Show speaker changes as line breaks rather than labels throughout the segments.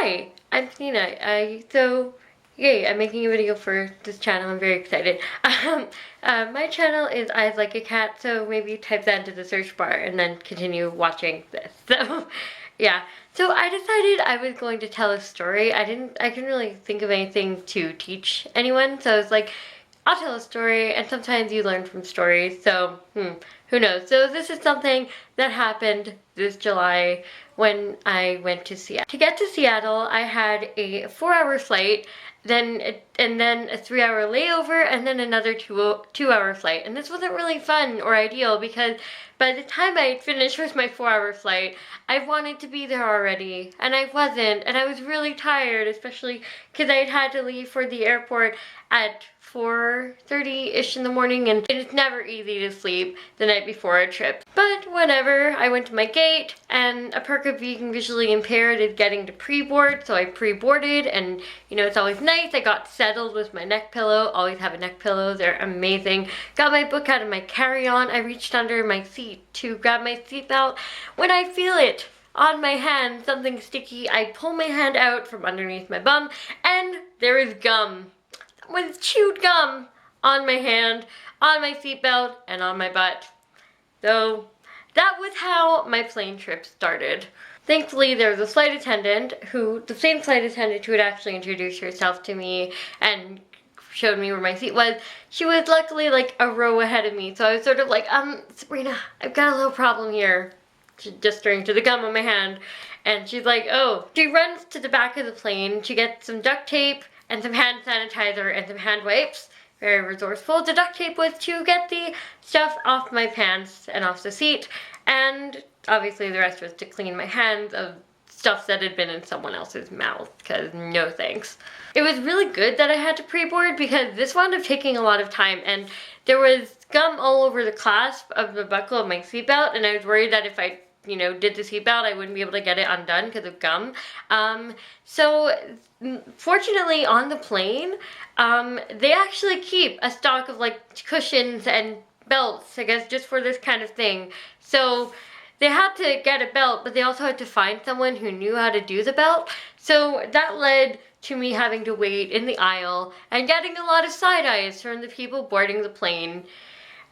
Hi, I'm Penina. Yay, I'm making a video for this channel. I'm very excited. My channel is Eyes Like a Cat, so maybe type that into the search bar and then continue watching this. So, yeah. So I decided I was going to tell a story. I couldn't really think of anything to teach anyone, so I was like, I'll tell a story, and sometimes you learn from stories, so, who knows. So this is something that happened this July when I went to Seattle. To get to Seattle, I had a 4-hour flight, and then a 3-hour layover, and then another two-hour flight. And this wasn't really fun or ideal because by the time I had finished with my 4-hour flight, I wanted to be there already, and I wasn't, and I was really tired, especially because I had to leave for the airport at 4:30-ish in the morning, and it's never easy to sleep the night before a trip. But whatever, I went to my gate, and a perk of being visually impaired is getting to pre-board, so I pre-boarded, and you know, it's always nice. I got settled with my neck pillow. Always have a neck pillow, they're amazing. Got my book out of my carry-on. I reached under my seat to grab my seatbelt. When I feel it on my hand, something sticky, I pull my hand out from underneath my bum, and there is gum. With chewed gum on my hand, on my seatbelt, and on my butt. So that was how my plane trip started. Thankfully, there was a flight attendant the same flight attendant who had actually introduced herself to me and showed me where my seat was. She was luckily like a row ahead of me, so I was sort of like, Sabrina, I've got a little problem here. Gesturing to the gum on my hand, and she's like, oh. She runs to the back of the plane, she gets some duct tape, and some hand sanitizer, and some hand wipes. Very resourceful. The duct tape was to get the stuff off my pants and off the seat, and obviously the rest was to clean my hands of stuff that had been in someone else's mouth, because no thanks. It was really good that I had to pre-board because this wound up taking a lot of time, and there was gum all over the clasp of the buckle of my seatbelt, and I was worried that if I did the seatbelt, I wouldn't be able to get it undone because of gum. So fortunately on the plane, they actually keep a stock of like cushions and belts, I guess, just for this kind of thing. So they had to get a belt, but they also had to find someone who knew how to do the belt. So that led to me having to wait in the aisle and getting a lot of side eyes from the people boarding the plane.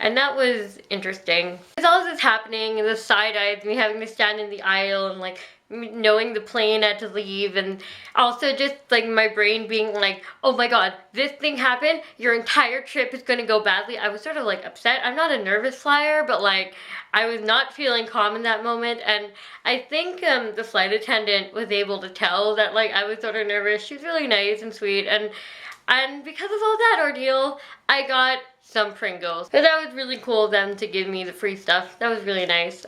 And that was interesting. With all this happening, and the side eyes, me having to stand in the aisle, and like knowing the plane had to leave, and also just like my brain being like, oh my god, this thing happened, your entire trip is gonna go badly. I was sort of like upset. I'm not a nervous flyer, but like I was not feeling calm in that moment, and I think the flight attendant was able to tell that like I was sort of nervous. She was really nice and sweet, and because of all that ordeal, I got some Pringles. So that was really cool of them to give me the free stuff. That was really nice.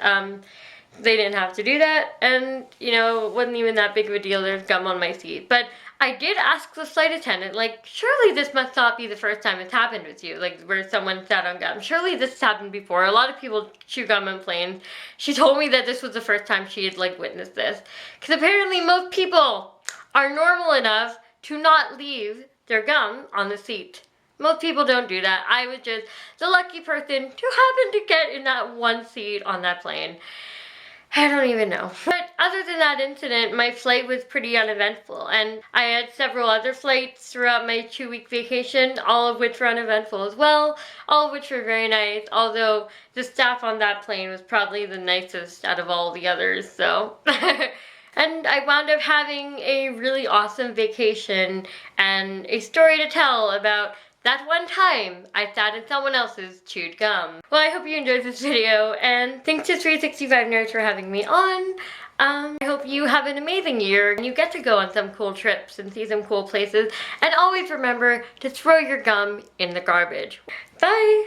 They didn't have to do that, and you know, it wasn't even that big of a deal. There's gum on my seat. But I did ask the flight attendant, like, surely this must not be the first time it's happened with you, like where someone sat on gum. Surely this has happened before. A lot of people chew gum on planes. She told me that this was the first time she had like witnessed this. Because apparently most people are normal enough to not leave their gum on the seat. Most people don't do that. I was just the lucky person to happen to get in that one seat on that plane. I don't even know. But other than that incident, my flight was pretty uneventful, and I had several other flights throughout my 2-week vacation, all of which were uneventful as well, all of which were very nice, although the staff on that plane was probably the nicest out of all the others, so. And I wound up having a really awesome vacation and a story to tell about that one time I sat in someone else's chewed gum. Well, I hope you enjoyed this video, and thanks to 365 Nerds for having me on. I hope you have an amazing year and you get to go on some cool trips and see some cool places. And always remember to throw your gum in the garbage. Bye!